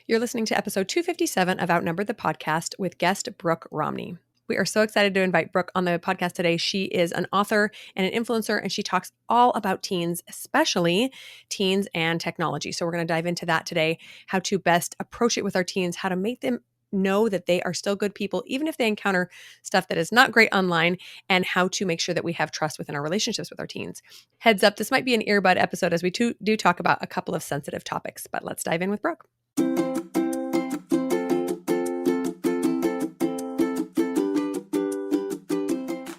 You're listening to episode 257 of Outnumbered the podcast with guest Brooke Romney. We are so excited to invite Brooke on the podcast today. She is an author and an influencer, and she talks all about teens, especially teens and technology. So we're going to dive into that today, how to best approach it with our teens, how to make them know that they are still good people, even if they encounter stuff that is not great online, and how to make sure that we have trust within our relationships with our teens. Heads up, this might be an earbud episode as we do talk about a couple of sensitive topics, but let's dive in with Brooke.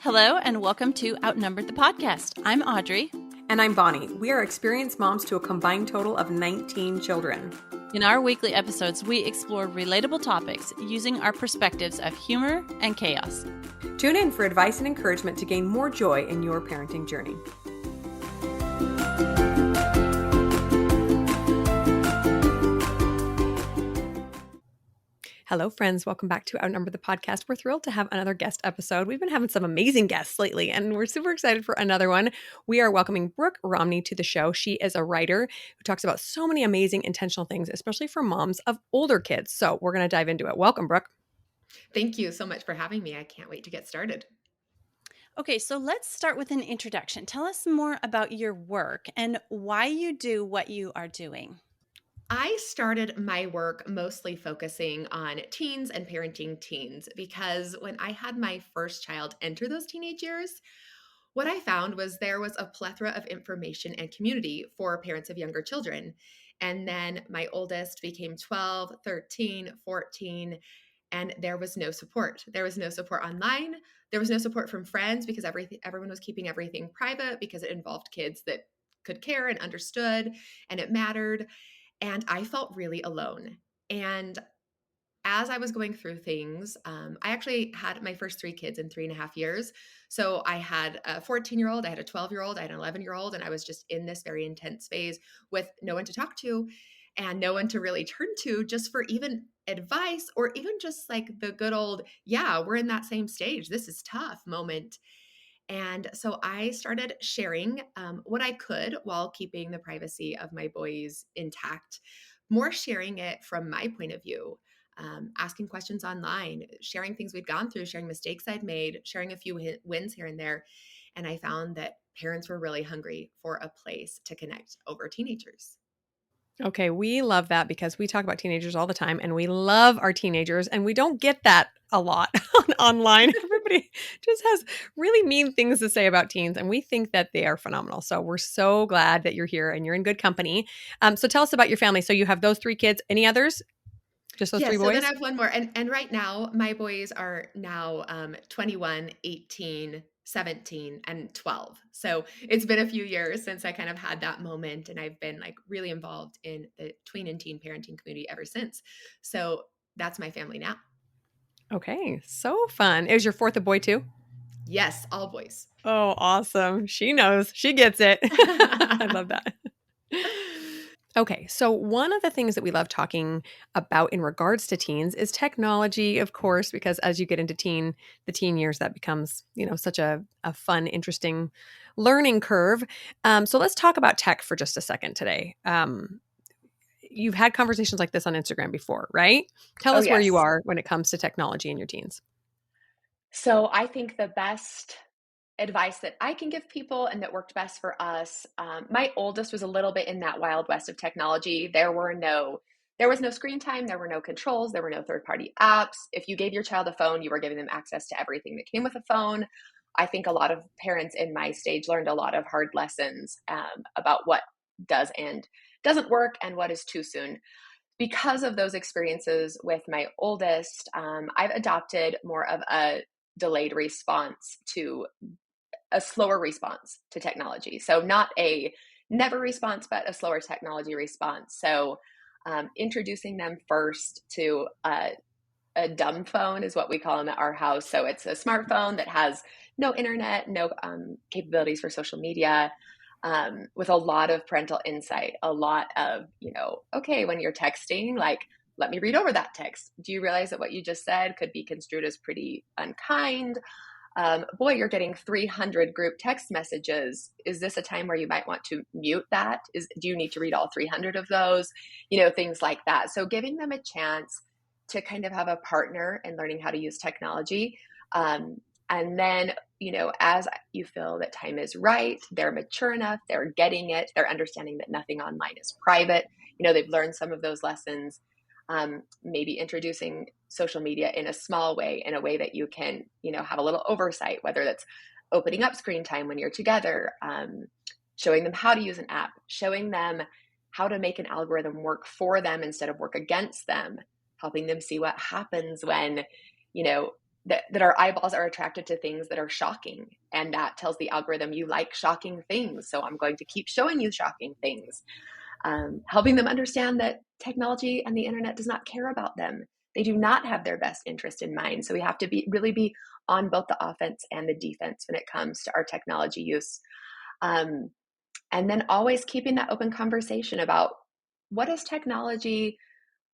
Hello and welcome to Outnumbered the podcast. I'm Audrey. And I'm Bonnie. We are experienced moms to a combined total of 19 children. In our weekly episodes, we explore relatable topics using our perspectives of humor and chaos. Tune in for advice and encouragement to gain more joy in your parenting journey. Hello, friends. Welcome back to Outnumber the podcast. We're thrilled to have another guest episode. We've been having some amazing guests lately, and we're super excited for another one. We are welcoming Brooke Romney to the show. She is a writer who talks about so many amazing intentional things, especially for moms of older kids. So we're going to dive into it. Welcome, Brooke. Thank you so much for having me. I can't wait to get started. Okay, so let's start with an introduction. Tell us more about your work and why you do what you are doing. I started my work mostly focusing on teens and parenting teens because when I had my first child enter those teenage years, what I found was there was a plethora of information and community for parents of younger children. And then my oldest became 12, 13, 14, and there was no support. There was no support online. There was no support from friends because everyone was keeping everything private because it involved kids that could care and understood and it mattered. And I felt really alone. And as I was going through things, I actually had my first three kids in 3.5 years. So I had a 14-year-old, I had a 12-year-old, I had an 11-year-old, and I was just in this very intense phase with no one to talk to and no one to really turn to just for even advice or even just like the good old, yeah, we're in that same stage. This is tough moment. And so I started sharing what I could while keeping the privacy of my boys intact, more sharing it from my point of view, asking questions online, sharing things we'd gone through, sharing mistakes I'd made, sharing a few wins here and there. And I found that parents were really hungry for a place to connect over teenagers. Okay, we love that because we talk about teenagers all the time and we love our teenagers and we don't get that a lot online. Everybody just has really mean things to say about teens and we think that they are phenomenal. So we're so glad that you're here and you're in good company. So tell us about your family. So you have those three kids. Any others? Just those three boys? So then I have one more. And right now, my boys are now 21, 18, 17, and 12. So it's been a few years since I kind of had that moment. And I've been like really involved in the tween and teen parenting community ever since. So that's my family now. Okay, so fun. Is your fourth a boy too? Yes, all boys. Oh, awesome. She knows. She gets it. I love that. Okay, so one of the things that we love talking about in regards to teens is technology, of course, because as you get into the teen years, that becomes, such a fun, interesting learning curve. So let's talk about tech for just a second today. You've had conversations like this on Instagram before, right? Tell us where you are when it comes to technology in your teens. So I think the best advice that I can give people and that worked best for us, my oldest was a little bit in that wild west of technology. There was no screen time, there were no controls, there were no third-party apps. If you gave your child a phone, you were giving them access to everything that came with a phone. I think a lot of parents in my stage learned a lot of hard lessons about what does and doesn't work and what is too soon. Because of those experiences with my oldest, I've adopted more of a delayed response to a slower response to technology. So not a never response, but a slower technology response. So introducing them first to a dumb phone is what we call them at our house. So it's a smartphone that has no internet, no capabilities for social media, with a lot of parental insight, a lot of, okay, when you're texting, like, let me read over that text. Do you realize that what you just said could be construed as pretty unkind? boy, you're getting 300 group text messages. Is this a time where you might want to mute that? Do you need to read all 300 of those? Things like that. So giving them a chance to kind of have a partner in learning how to use technology. And then, as you feel that time is right, they're mature enough, they're getting it, they're understanding that nothing online is private. They've learned some of those lessons. Maybe introducing social media in a small way, in a way that you can, have a little oversight, whether that's opening up screen time when you're together, showing them how to use an app, showing them how to make an algorithm work for them instead of work against them, helping them see what happens when, that our eyeballs are attracted to things that are shocking. And that tells the algorithm you like shocking things. So I'm going to keep showing you shocking things. Helping them understand that technology and the internet does not care about them. They do not have their best interest in mind. So we have to really be on both the offense and the defense when it comes to our technology use. And then always keeping that open conversation about what is technology,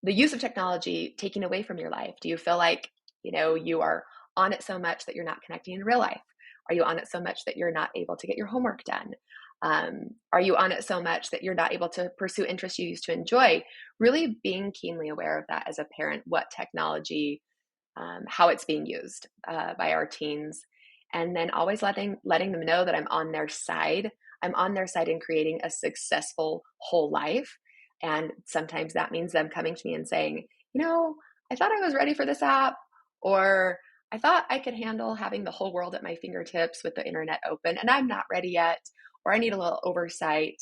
the use of technology, taking away from your life? Do you feel like, you are on it so much that you're not connecting in real life? Are you on it so much that you're not able to get your homework done? Are you on it so much that you're not able to pursue interests you used to enjoy? Really being keenly aware of that as a parent, what technology, how it's being used by our teens. And then always letting them know that I'm on their side. I'm on their side in creating a successful whole life. And sometimes that means them coming to me and saying, I thought I was ready for this app, or I thought I could handle having the whole world at my fingertips with the internet open, and I'm not ready yet, or I need a little oversight.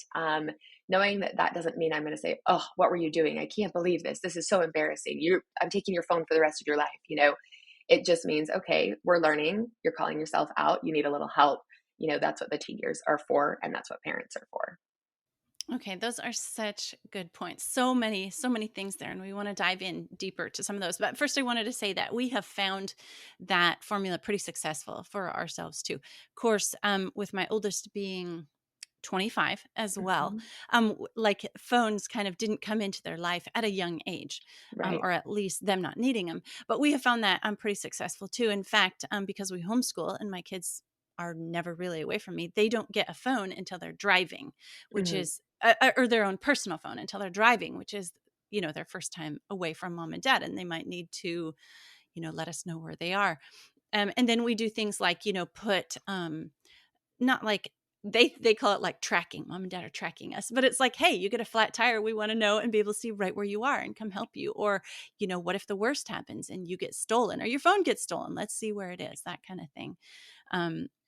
Knowing that doesn't mean I'm going to say, oh, what were you doing? I can't believe this. This is so embarrassing. I'm taking your phone for the rest of your life. It just means, okay, we're learning. You're calling yourself out. You need a little help. That's what the teen years are for, and that's what parents are for. Okay, those are such good points. So many things there, and we want to dive in deeper to some of those. But first, I wanted to say that we have found that formula pretty successful for ourselves too. Of course, with my oldest being 25 as well, like phones kind of didn't come into their life at a young age, Right. or at least them not needing them. But we have found that I'm pretty successful too. In fact, because we homeschool and my kids are never really away from me, they don't get a phone until they're driving, which is or their own personal phone until they're driving, which is, their first time away from mom and dad. And they might need to, let us know where they are. And then we do things like, put, not like they call it like tracking. Mom and dad are tracking us, but it's like, hey, you get a flat tire. We want to know and be able to see right where you are and come help you. Or, what if the worst happens and you get stolen or your phone gets stolen? Let's see where it is, that kind of thing.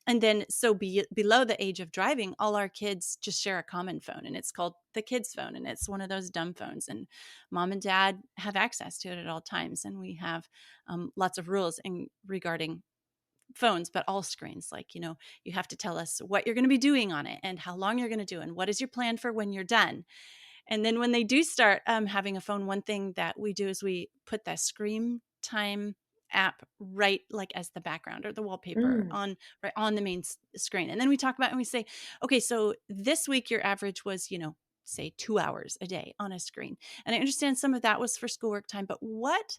And then so below the age of driving, all our kids just share a common phone, and it's called the kids phone. And it's one of those dumb phones, and mom and dad have access to it at all times. And we have lots of rules regarding phones, but all screens. Like, you have to tell us what you're going to be doing on it and how long you're going to do, and what is your plan for when you're done. And then when they do start having a phone, one thing that we do is we put that screen time app right like as the background or the wallpaper on the main screen. And then we talk about and we say, okay, so this week your average was, say 2 hours a day on a screen. And I understand some of that was for schoolwork time, but what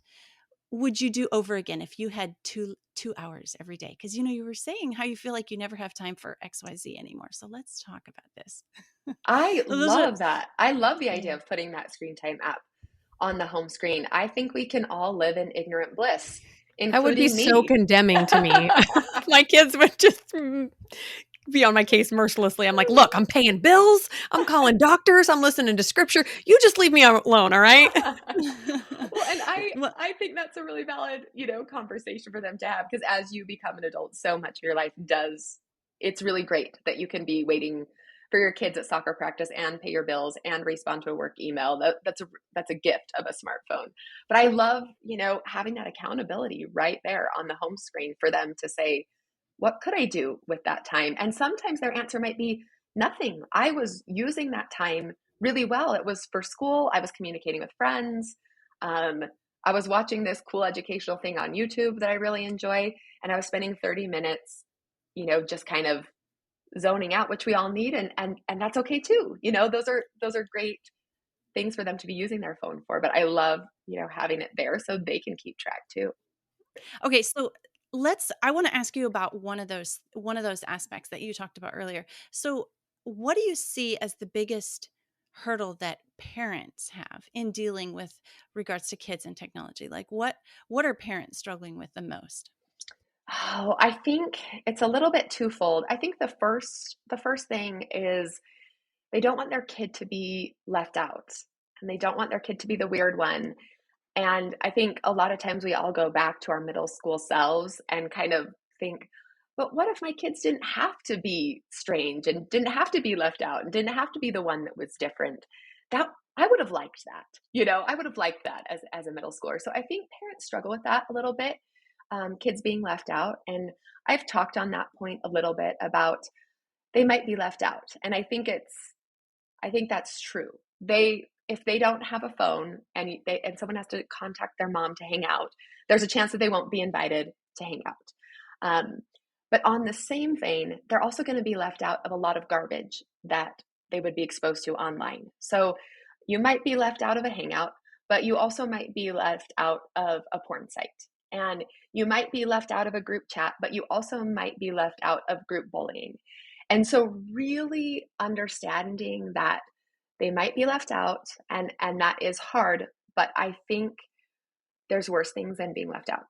would you do over again if you had two hours every day? Because, you were saying how you feel like you never have time for XYZ anymore. So let's talk about this. I So those are, love that. I love the idea yeah. of putting that screen time app on the home screen. I think we can all live in ignorant bliss, That would be including so me. condemning to me. My kids would just be on my case mercilessly. I'm like, look, I'm paying bills. I'm calling doctors. I'm listening to scripture. You just leave me alone. All right. Well, and Well, I think that's a really valid, conversation for them to have, because as you become an adult, so much of your life it's really great that you can be waiting for your kids at soccer practice and pay your bills and respond to a work email. That's a gift of a smartphone. But I love, having that accountability right there on the home screen for them to say, what could I do with that time? And sometimes their answer might be nothing. I was using that time really well. It was for school. I was communicating with friends. I was watching this cool educational thing on YouTube that I really enjoy. And I was spending 30 minutes, just kind of zoning out, which we all need. And that's okay too. Those are great things for them to be using their phone for. But I love, having it there so they can keep track too. okay. So I want to ask you about one of those aspects that you talked about earlier. So what do you see as the biggest hurdle that parents have in dealing with regards to kids and technology? Like what are parents struggling with the most? Oh, I think it's a little bit twofold. I think the first thing is they don't want their kid to be left out, and they don't want their kid to be the weird one. And I think a lot of times we all go back to our middle school selves and kind of think, but what if my kids didn't have to be strange and didn't have to be left out and didn't have to be the one that was different? That I would have liked that. I would have liked that as a middle schooler. So I think parents struggle with that a little bit, kids being left out. And I've talked on that point a little bit about they might be left out. And I think that's true. If they don't have a phone and someone has to contact their mom to hang out, there's a chance that they won't be invited to hang out. Um, but on the same vein, they're also going to be left out of a lot of garbage that they would be exposed to online. So you might be left out of a hangout, but you also might be left out of a porn site. And you might be left out of a group chat, but you also might be left out of group bullying. And so really understanding that they might be left out and that is hard, but I think there's worse things than being left out.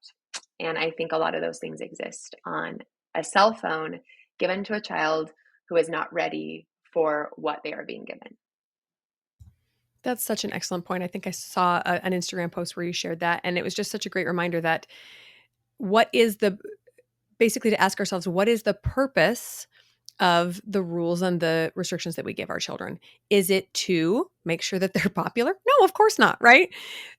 And I think a lot of those things exist on a cell phone given to a child who is not ready for what they are being given. That's such an excellent point. I think I saw an Instagram post where you shared that, and it was just such a great reminder that what is the basically to ask ourselves, what is the purpose of the rules and the restrictions that we give our children? Is it to make sure that they're popular? No, of course not, right?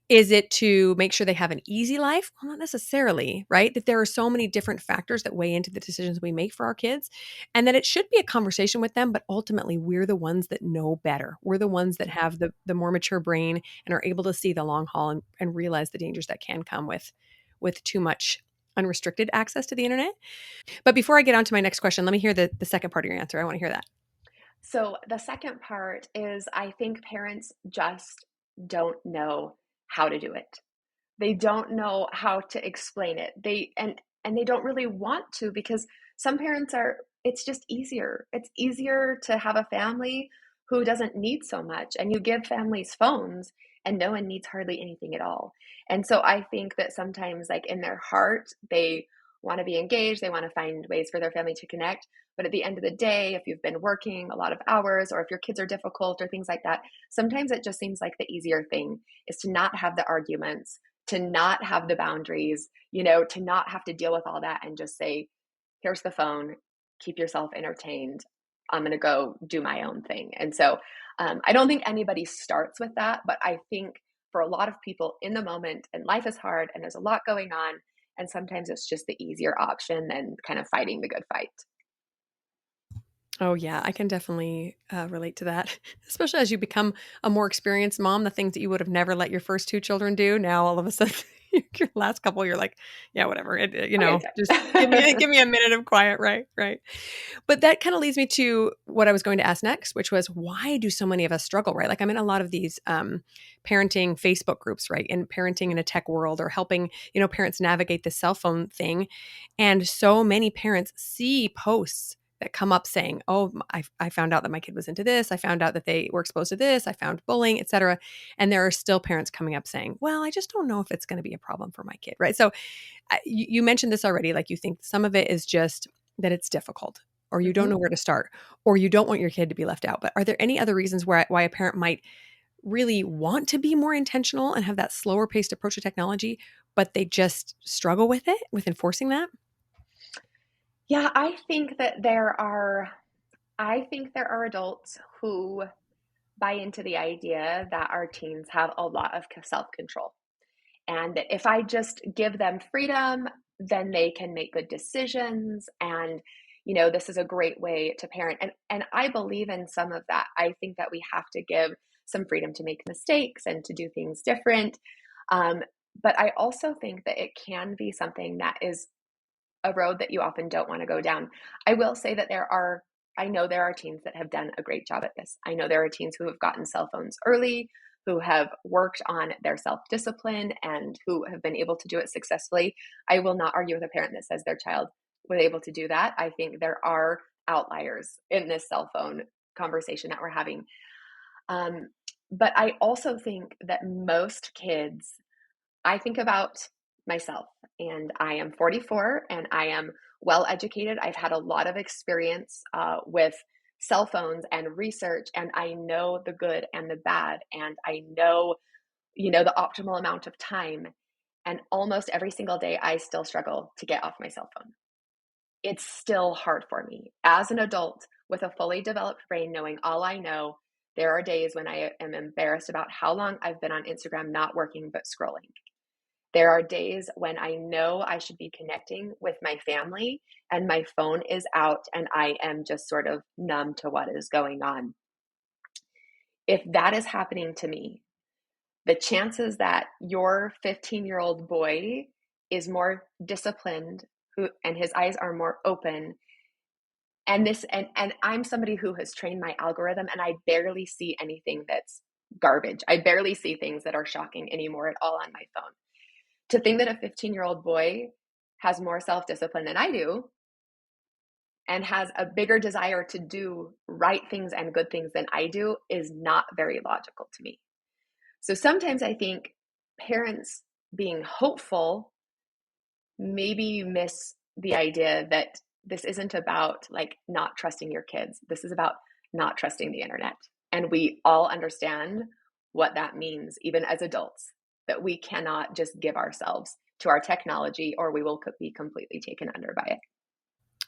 Is it to make sure they have an easy life? Well, not necessarily, right? That there are so many different factors that weigh into the decisions we make for our kids, and that it should be a conversation with them, but ultimately we're the ones that know better. We're the ones that have the more mature brain and are able to see the long haul and realize the dangers that can come with too much unrestricted access to the internet. But before I get on to my next question, let me hear the second part of your answer. I want to hear that. So the second part is I think parents just don't know how to do it. They don't know how to explain it. They don't really want to because some parents are it's just easier. It's easier to have a family who doesn't need so much and you give families phones and no one needs hardly anything at all. And so I think that sometimes like in their heart they want to be engaged, they want to find ways for their family to connect, but at the end of the day if you've been working a lot of hours or if your kids are difficult or things like that, sometimes it just seems like the easier thing is to not have the arguments, to not have the boundaries, to not have to deal with all that and just say, here's the phone, keep yourself entertained. I'm going to go do my own thing. And so I don't think anybody starts with that, but I think for a lot of people in the moment, and life is hard and there's a lot going on, and sometimes it's just the easier option than kind of fighting the good fight. Oh, yeah, I can definitely relate to that, especially as you become a more experienced mom. The things that you would have never let your first two children do, now all of a sudden, your last couple, you're like, yeah, whatever. Okay, Just give me sorry. give me a minute of quiet, right? Right. But that kind of leads me to what I was going to ask next, which was why do so many of us struggle, right? Like I'm in a lot of these parenting Facebook groups, right? And parenting in a tech world or helping, parents navigate the cell phone thing. And so many parents see posts that come up saying, oh, I found out that my kid was into this. I found out that they were exposed to this. I found bullying, et cetera. And there are still parents coming up saying, well, I just don't know if it's going to be a problem for my kid, right? So you mentioned this already, like you think some of it is just that it's difficult or you don't Mhm. know where to start or you don't want your kid to be left out. But are there any other reasons why a parent might really want to be more intentional and have that slower paced approach to technology, but they just struggle with it, with enforcing that? Yeah, I think there are adults who buy into the idea that our teens have a lot of self-control. And that if I just give them freedom, then they can make good decisions. And, this is a great way to parent. And I believe in some of that. I think that we have to give some freedom to make mistakes and to do things different. Um, but I also think that it can be something that is a road that you often don't want to go down. I will say that I know there are teens that have done a great job at this. I know there are teens who have gotten cell phones early, who have worked on their self-discipline and who have been able to do it successfully. I will not argue with a parent that says their child was able to do that. I think there are outliers in this cell phone conversation that we're having. But I also think that most kids, I think about myself, and I am 44 and I am well educated. I've had a lot of experience with cell phones and research, and I know the good and the bad, and I know, the optimal amount of time. And almost every single day, I still struggle to get off my cell phone. It's still hard for me. As an adult with a fully developed brain, knowing all I know, there are days when I am embarrassed about how long I've been on Instagram, not working, but scrolling. There are days when I know I should be connecting with my family and my phone is out and I am just sort of numb to what is going on. If that is happening to me, the chances that your 15-year-old boy is more disciplined and his eyes are more open, and I'm somebody who has trained my algorithm, and I barely see anything that's garbage. I barely see things that are shocking anymore at all on my phone. To think that a 15-year-old boy has more self-discipline than I do and has a bigger desire to do right things and good things than I do is not very logical to me. So sometimes I think parents being hopeful, maybe you miss the idea that this isn't about like not trusting your kids. This is about not trusting the internet. And we all understand what that means, even as adults, that we cannot just give ourselves to our technology or we will be completely taken under by it.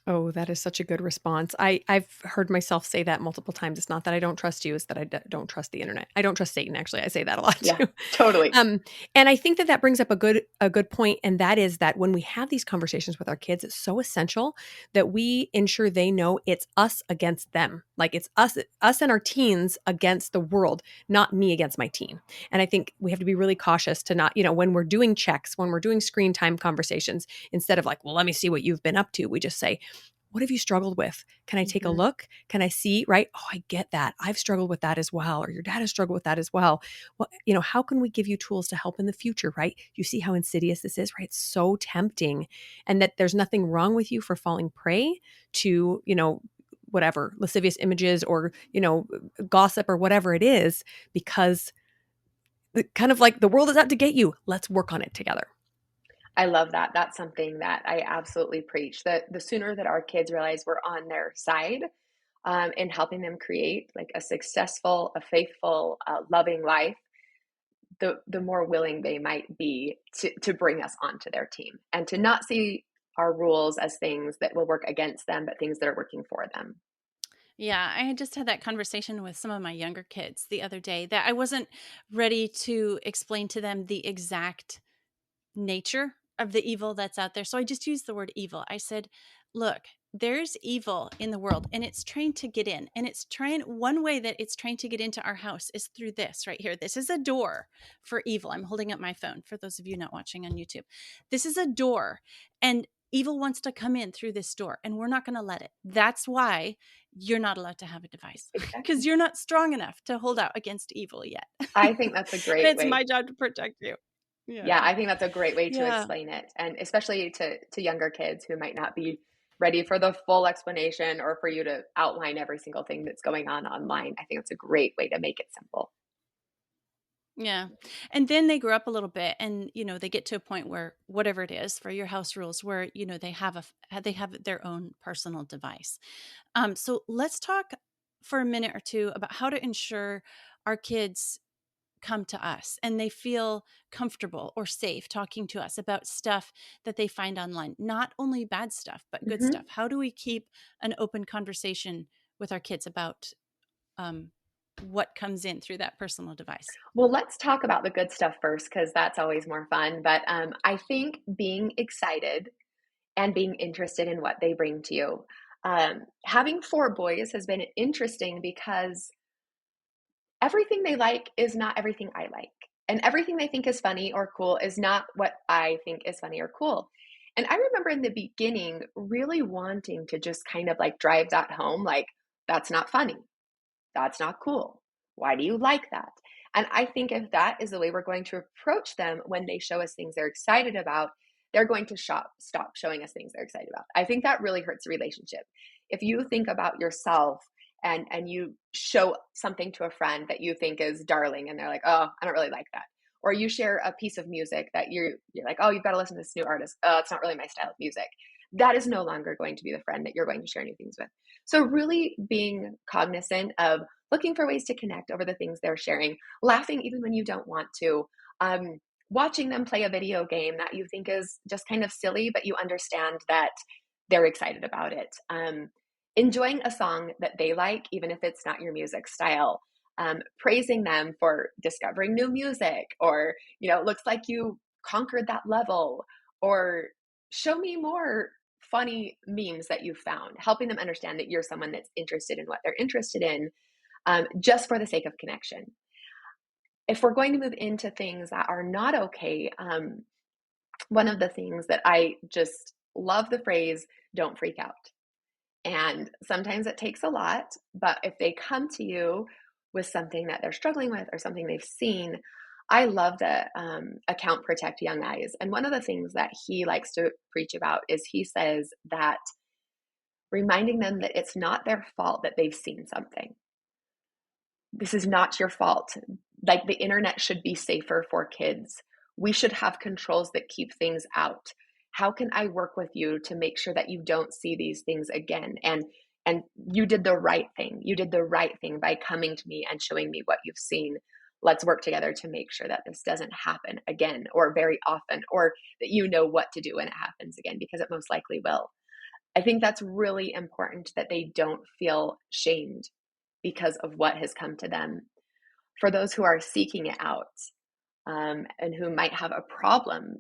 Oh, that is such a good response. I've heard myself say that multiple times. It's not that I don't trust you, it's that I don't trust the internet. I don't trust Satan, actually. I say that a lot Yeah, too. totally. And I think that brings up a good point, and that is that when we have these conversations with our kids, it's so essential that we ensure they know it's us against them. Like it's us and our teens against the world, not me against my teen. And I think we have to be really cautious to not, when we're doing checks, when we're doing screen time conversations, instead of like, well, let me see what you've been up to, we just say, what have you struggled with? Can I take a look? Can I see? Right? Oh, I get that. I've struggled with that as well. Or your dad has struggled with that as well. Well, how can we give you tools to help in the future? Right? You see how insidious this is, right? It's so tempting. And that there's nothing wrong with you for falling prey to, whatever, lascivious images or, gossip or whatever it is, because kind of like the world is out to get you. Let's work on it together. I love that. That's something that I absolutely preach, that the sooner that our kids realize we're on their side in helping them create like a successful, a faithful, loving life, the more willing they might be to bring us onto their team and to not see our rules as things that will work against them, but things that are working for them. Yeah, I had just had that conversation with some of my younger kids the other day that I wasn't ready to explain to them the exact nature of the evil that's out there. So I just used the word evil. I said, look, there's evil in the world and it's trying to get in. And one way that it's trying to get into our house is through this right here. This is a door for evil. I'm holding up my phone for those of you not watching on YouTube. This is a door and evil wants to come in through this door and we're not going to let it. That's why you're not allowed to have a device because you're not strong enough to hold out against evil yet. I think that's a great It's way. my job to protect you. Yeah, I think that's a great way to Yeah. explain it. And especially to younger kids who might not be ready for the full explanation or for you to outline every single thing that's going on online. I think that's a great way to make it simple. Yeah. And then they grow up a little bit and, they get to a point where whatever it is for your house rules where, they have their own personal device. So let's talk for a minute or two about how to ensure our kids come to us and they feel comfortable or safe talking to us about stuff that they find online, not only bad stuff, but good stuff. How do we keep an open conversation with our kids about, what comes in through that personal device? Well, let's talk about the good stuff first because that's always more fun. But I think being excited and being interested in what they bring to you. Having 4 boys has been interesting because everything they like is not everything I like. And everything they think is funny or cool is not what I think is funny or cool. And I remember in the beginning really wanting to just kind of like drive that home like, that's not funny. That's not cool. Why do you like that? And I think if that is the way we're going to approach them when they show us things they're excited about, they're going to stop showing us things they're excited about. I think that really hurts a relationship. If you think about yourself and you show something to a friend that you think is darling and they're like, oh, I don't really like that. Or you share a piece of music that you're like, oh, you've got to listen to this new artist. Oh, it's not really my style of music. That is no longer going to be the friend that you're going to share new things with. So really being cognizant of looking for ways to connect over the things they're sharing, laughing even when you don't want to, watching them play a video game that you think is just kind of silly, but you understand that they're excited about it. Enjoying a song that they like, even if it's not your music style. Praising them for discovering new music, or, it looks like you conquered that level, or show me more funny memes that you found, helping them understand that you're someone that's interested in what they're interested in, just for the sake of connection. If we're going to move into things that are not okay, one of the things that I just love the phrase, don't freak out. And sometimes it takes a lot, but if they come to you with something that they're struggling with or something they've seen, I love the account Protect Young Eyes. And one of the things that he likes to preach about is he says that reminding them that it's not their fault that they've seen something. This is not your fault. Like, the internet should be safer for kids. We should have controls that keep things out. How can I work with you to make sure that you don't see these things again? And you did the right thing. You did the right thing by coming to me and showing me what you've seen. Let's work together to make sure that this doesn't happen again, or very often, or that you know what to do when it happens again, because it most likely will. I think that's really important, that they don't feel shamed because of what has come to them. For those who are seeking it out, and who might have a problem,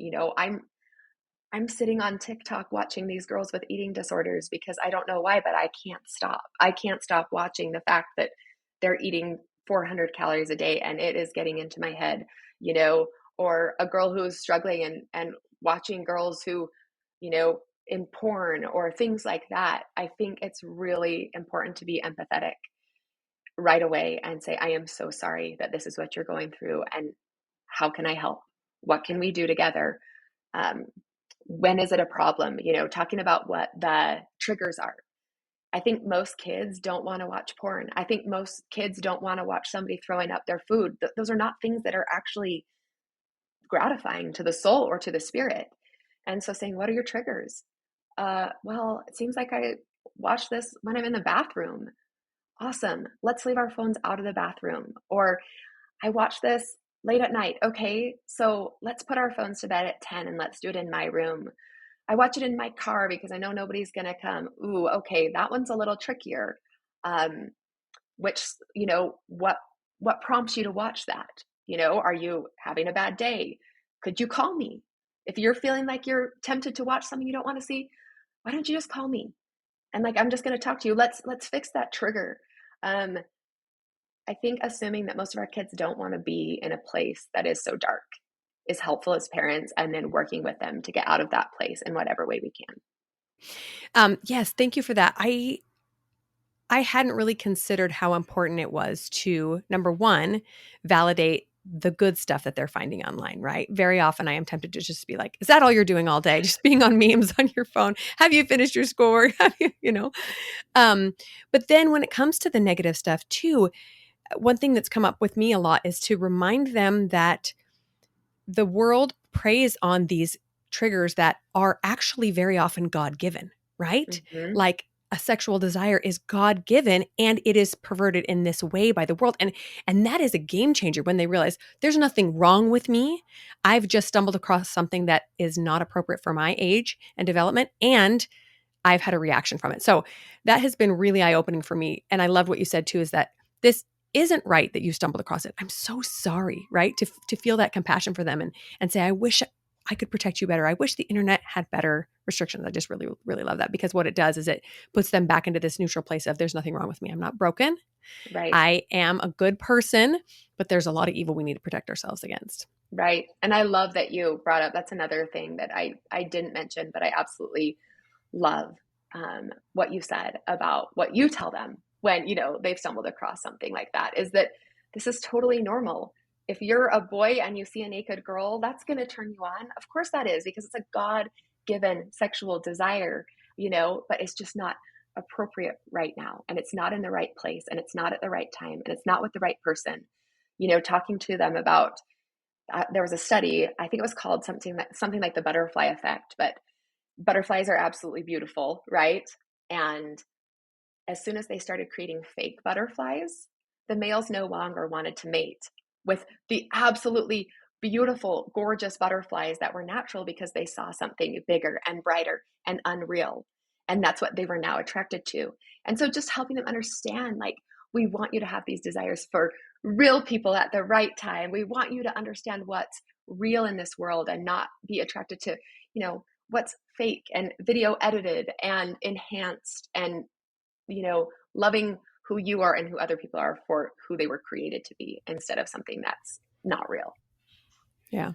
I'm sitting on TikTok watching these girls with eating disorders because I don't know why, but I can't stop. I can't stop watching the fact that they're eating 400 calories a day, and it is getting into my head, or a girl who is struggling and watching girls who, in porn or things like that. I think it's really important to be empathetic right away and say, I am so sorry that this is what you're going through, and how can I help? What can we do together? When is it a problem? Talking about what the triggers are. I think most kids don't want to watch porn. I think most kids don't want to watch somebody throwing up their food. Those are not things that are actually gratifying to the soul or to the spirit. And so saying, what are your triggers? Well, it seems like I watch this when I'm in the bathroom. Awesome. Let's leave our phones out of the bathroom. Or I watch this late at night. Okay, so let's put our phones to bed at 10 and let's do it in my room. I watch it in my car because I know nobody's going to come. Ooh, okay, that one's a little trickier. Which, what prompts you to watch that? Are you having a bad day? Could you call me? If you're feeling like you're tempted to watch something you don't want to see, why don't you just call me? And I'm just going to talk to you. Let's fix that trigger. I think assuming that most of our kids don't want to be in a place that is so dark is helpful as parents, and then working with them to get out of that place in whatever way we can. Yes, thank you for that. I hadn't really considered how important it was to, number one, validate the good stuff that they're finding online, right? Very often I am tempted to just be like, is that all you're doing all day? Just being on memes on your phone? Have you finished your schoolwork? Have you? But then when it comes to the negative stuff too, one thing that's come up with me a lot is to remind them that the world preys on these triggers that are actually very often God-given, right? Mm-hmm. Like a sexual desire is God-given, and it is perverted in this way by the world. And that is a game changer when they realize there's nothing wrong with me. I've just stumbled across something that is not appropriate for my age and development, and I've had a reaction from it. So that has been really eye-opening for me. And I love what you said too, is that this isn't right that you stumbled across it. I'm so sorry, right? To feel that compassion for them and say, I wish I could protect you better. I wish the internet had better restrictions. I just really, really love that, because what it does is it puts them back into this neutral place of there's nothing wrong with me. I'm not broken. Right. I am a good person, but there's a lot of evil we need to protect ourselves against. Right. And I love that you brought up, that's another thing that I didn't mention, but I absolutely love what you said about what you tell them when, they've stumbled across something like that, is that this is totally normal. if you're a boy and you see a naked girl, that's going to turn you on. Of course that is, because it's a God given sexual desire, but it's just not appropriate right now. And it's not in the right place, and it's not at the right time, and it's not with the right person. Talking to them about, there was a study, I think it was called something like the butterfly effect, but butterflies are absolutely beautiful, right? And as soon as they started creating fake butterflies, the males no longer wanted to mate with the absolutely beautiful, gorgeous butterflies that were natural, because they saw something bigger and brighter and unreal. And that's what they were now attracted to. And so just helping them understand, like, we want you to have these desires for real people at the right time. We want you to understand what's real in this world and not be attracted to, what's fake and video edited and enhanced, and loving who you are and who other people are for who they were created to be, instead of something that's not real. Yeah.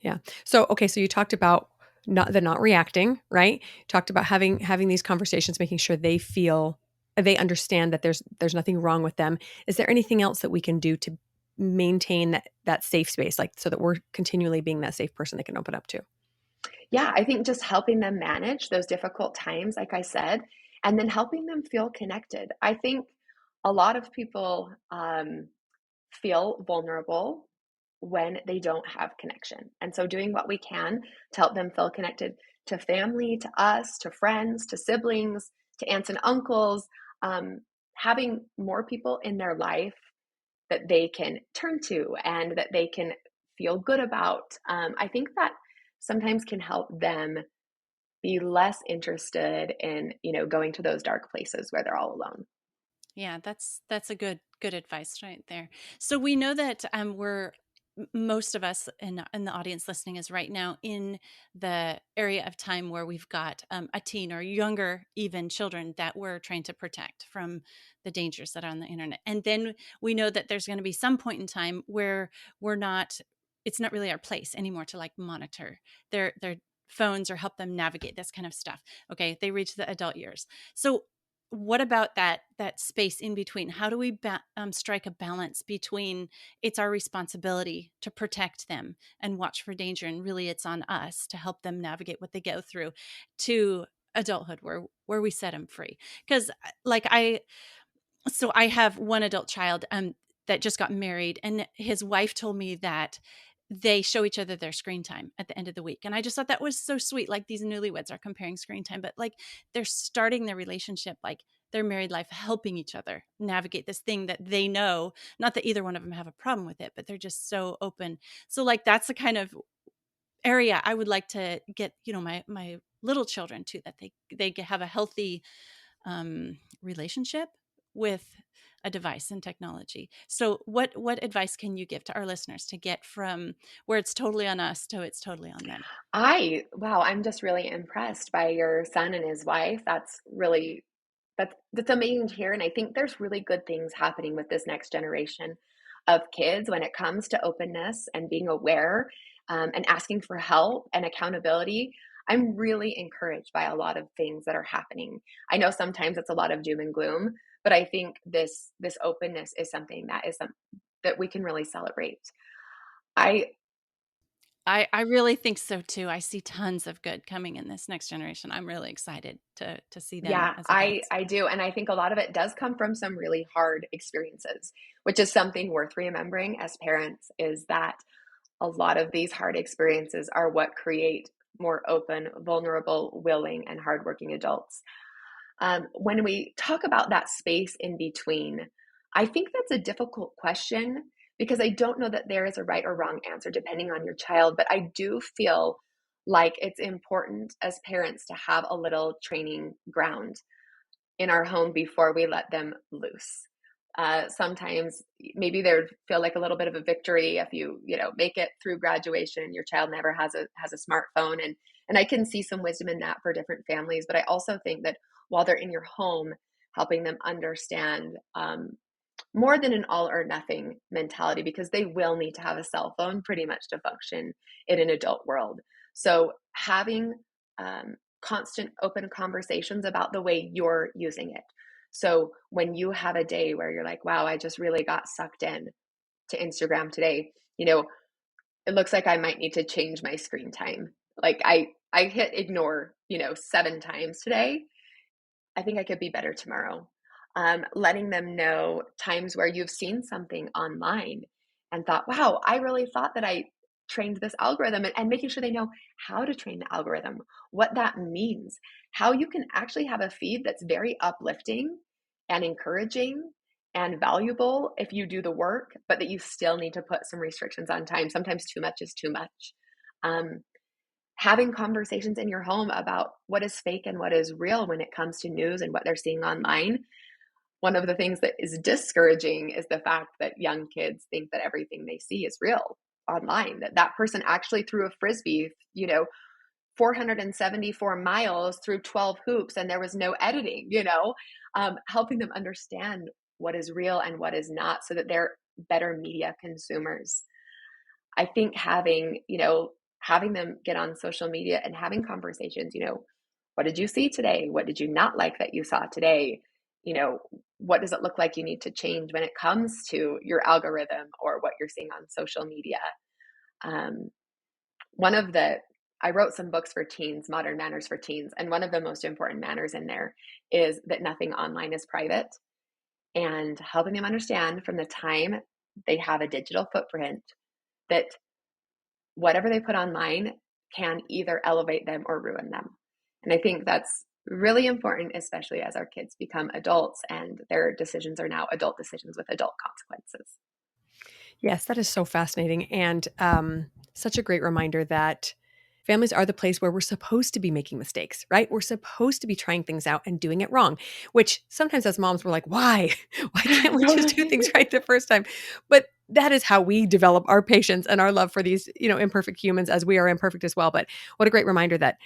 Yeah. So, okay. So you talked about not reacting, right? Talked about having these conversations, making sure they understand that there's nothing wrong with them. Is there anything else that we can do to maintain that safe space, like so that we're continually being that safe person they can open up to? Yeah, I think just helping them manage those difficult times, like I said, and then helping them feel connected. I think a lot of people feel vulnerable when they don't have connection. And so doing what we can to help them feel connected to family, to us, to friends, to siblings, to aunts and uncles, having more people in their life that they can turn to and that they can feel good about. I think that sometimes can help them be less interested in, going to those dark places where they're all alone. Yeah, that's a good advice right there. So we know that most of us in the audience listening is right now in the area of time where we've got a teen or younger, even children, that we're trying to protect from the dangers that are on the internet. And then we know that there's going to be some point in time where it's not really our place anymore to like monitor their phones or help them navigate this kind of stuff. Okay, they reach the adult years. So what about that space in between? How do we strike a balance between it's our responsibility to protect them and watch for danger, and really it's on us to help them navigate what they go through, to adulthood where we set them free? Because I have one adult child that just got married, and his wife told me that they show each other their screen time at the end of the week. And I just thought that was so sweet. Like, these newlyweds are comparing screen time, but like they're starting their relationship, like their married life, helping each other navigate this thing that they know, not that either one of them have a problem with it, but they're just so open. So like, that's the kind of area I would like to get, my little children to, that they have a healthy relationship with a device and technology. So what advice can you give to our listeners to get from where it's totally on us to it's totally on them? Wow, I'm just really impressed by your son and his wife. That's amazing to hear. And I think there's really good things happening with this next generation of kids when it comes to openness and being aware, and asking for help and accountability. I'm really encouraged by a lot of things that are happening. I know sometimes it's a lot of doom and gloom, but I think this openness is something that we can really celebrate. I I really think so too. I see tons of good coming in this next generation. I'm really excited to see them Yeah, as I adults. I do, and I think a lot of it does come from some really hard experiences, which is something worth remembering as parents, is that a lot of these hard experiences are what create more open, vulnerable, willing, and hardworking adults. When we talk about that space in between, I think that's a difficult question, because I don't know that there is a right or wrong answer depending on your child, but I do feel like it's important as parents to have a little training ground in our home before we let them loose. Sometimes maybe they would feel like a little bit of a victory if you make it through graduation. Your child never has a smartphone, and I can see some wisdom in that for different families. But I also think that while they're in your home, helping them understand, more than an all or nothing mentality, because they will need to have a cell phone pretty much to function in an adult world. So having, constant open conversations about the way you're using it. So when you have a day where you're like, wow, I just really got sucked in to Instagram today, you know, it looks like I might need to change my screen time. Like I hit ignore, 7 times today. I think I could be better tomorrow. Letting them know times where you've seen something online and thought, wow, I really thought that I trained this algorithm, and making sure they know how to train the algorithm, what that means, how you can actually have a feed that's very uplifting and encouraging and valuable if you do the work, but that you still need to put some restrictions on time. Sometimes too much is too much. Um, Having conversations in your home about what is fake and what is real when it comes to news and what they're seeing online. One of the things that is discouraging is the fact that young kids think that everything they see is real online, that that person actually threw a frisbee, 474 miles through 12 hoops and there was no editing, helping them understand what is real and what is not so that they're better media consumers. I think having them get on social media and having conversations, what did you see today? What did you not like that you saw today? You know, what does it look like you need to change when it comes to your algorithm or what you're seeing on social media? Um, one of the I wrote some books for teens, Modern Manners for Teens, and one of the most important manners in there is that nothing online is private, and helping them understand from the time they have a digital footprint that whatever they put online can either elevate them or ruin them. And I think that's really important, especially as our kids become adults and their decisions are now adult decisions with adult consequences. Yes, that is so fascinating, and such a great reminder that families are the place where we're supposed to be making mistakes, right? We're supposed to be trying things out and doing it wrong, which sometimes as moms, we're like, why? Why can't we just do things right the first time? But that is how we develop our patience and our love for these, imperfect humans, as we are imperfect as well. But what a great reminder that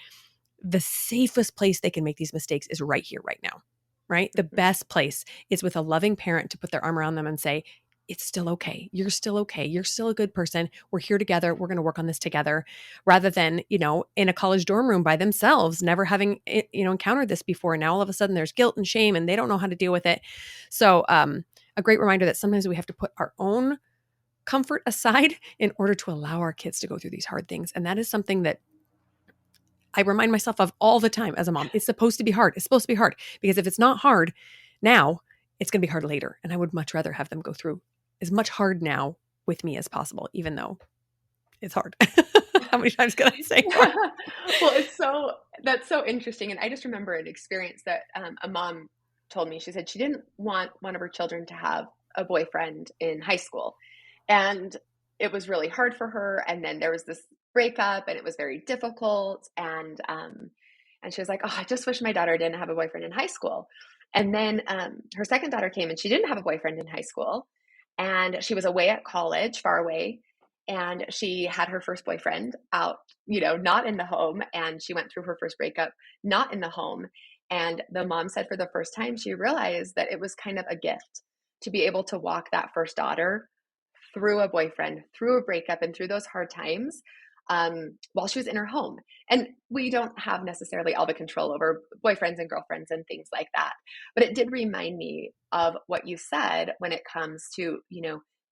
the safest place they can make these mistakes is right here, right now, right? The best place is with a loving parent to put their arm around them and say, it's still okay. You're still okay. You're still a good person. We're here together. We're going to work on this together, rather than, in a college dorm room by themselves, never having, encountered this before. And now all of a sudden there's guilt and shame and they don't know how to deal with it. So, a great reminder that sometimes we have to put our own comfort aside in order to allow our kids to go through these hard things. And that is something that I remind myself of all the time as a mom. It's supposed to be hard. It's supposed to be hard, because if it's not hard now, it's going to be hard later. And I would much rather have them go through as much hard now with me as possible, even though it's hard. How many times can I say hard? Well, that's so interesting. And I just remember an experience that a mom told me. She said she didn't want one of her children to have a boyfriend in high school. And it was really hard for her. And then there was this breakup and it was very difficult. And she was like, oh, I just wish my daughter didn't have a boyfriend in high school. And then her second daughter came and she didn't have a boyfriend in high school. And she was away at college, far away. And she had her first boyfriend out, not in the home. And she went through her first breakup, not in the home. And the mom said for the first time, she realized that it was kind of a gift to be able to walk that first daughter through a boyfriend, through a breakup, and through those hard times while she was in her home. And we don't have necessarily all the control over boyfriends and girlfriends and things like that. But it did remind me of what you said when it comes to,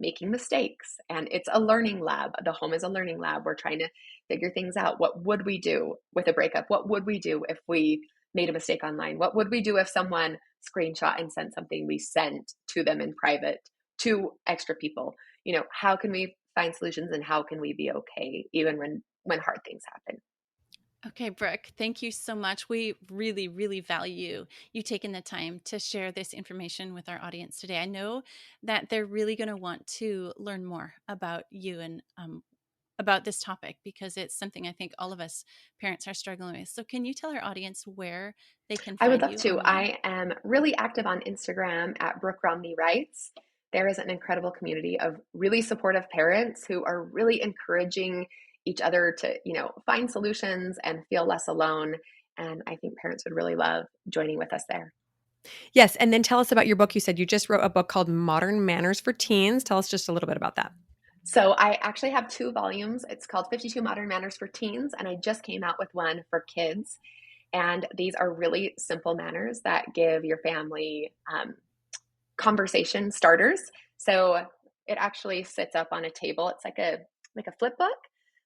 making mistakes. And it's a learning lab. The home is a learning lab. We're trying to figure things out. What would we do with a breakup? What would we do if we made a mistake online? What would we do if someone screenshot and sent something we sent to them in private to extra people? How can we find solutions and how can we be okay even when hard things happen? Okay, Brooke, thank you so much. We really, really value you taking the time to share this information with our audience today. I know that they're really going to want to learn more about you and about this topic, because it's something I think all of us parents are struggling with. So can you tell our audience where they can I would find love you to. online? I am really active on Instagram at Brooke Romney Writes. There is an incredible community of really supportive parents who are really encouraging each other to, find solutions and feel less alone. And I think parents would really love joining with us there. Yes. And then tell us about your book. You said you just wrote a book called Modern Manners for Teens. Tell us just a little bit about that. So I actually have 2 volumes. It's called 52 Modern Manners for Teens, and I just came out with one for kids. And these are really simple manners that give your family conversation starters. So It actually sits up on a table. It's like a flip book.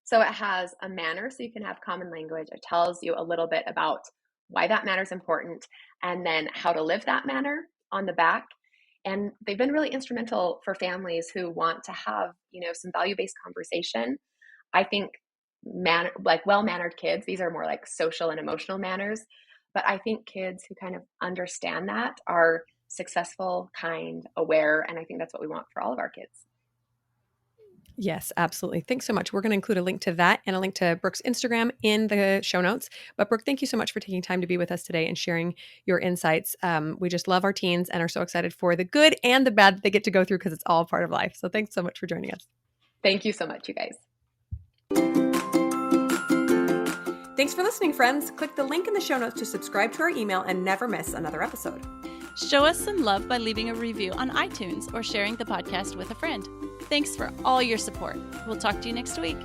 So it has a manner, so you can have common language. It tells you a little bit about why that manner is important, and then how to live that manner on the back. And they've been really instrumental for families who want to have, some value-based conversation. I think well-mannered kids, these are more like social and emotional manners, but I think kids who kind of understand that are successful, kind, aware, and I think that's what we want for all of our kids. Yes, absolutely. Thanks so much. We're going to include a link to that and a link to Brooke's Instagram in the show notes. But Brooke, thank you so much for taking time to be with us today and sharing your insights. We just love our teens and are so excited for the good and the bad that they get to go through because it's all part of life. So thanks so much for joining us. Thank you so much, you guys. Thanks for listening, friends. Click the link in the show notes to subscribe to our email and never miss another episode. Show us some love by leaving a review on iTunes or sharing the podcast with a friend. Thanks for all your support. We'll talk to you next week.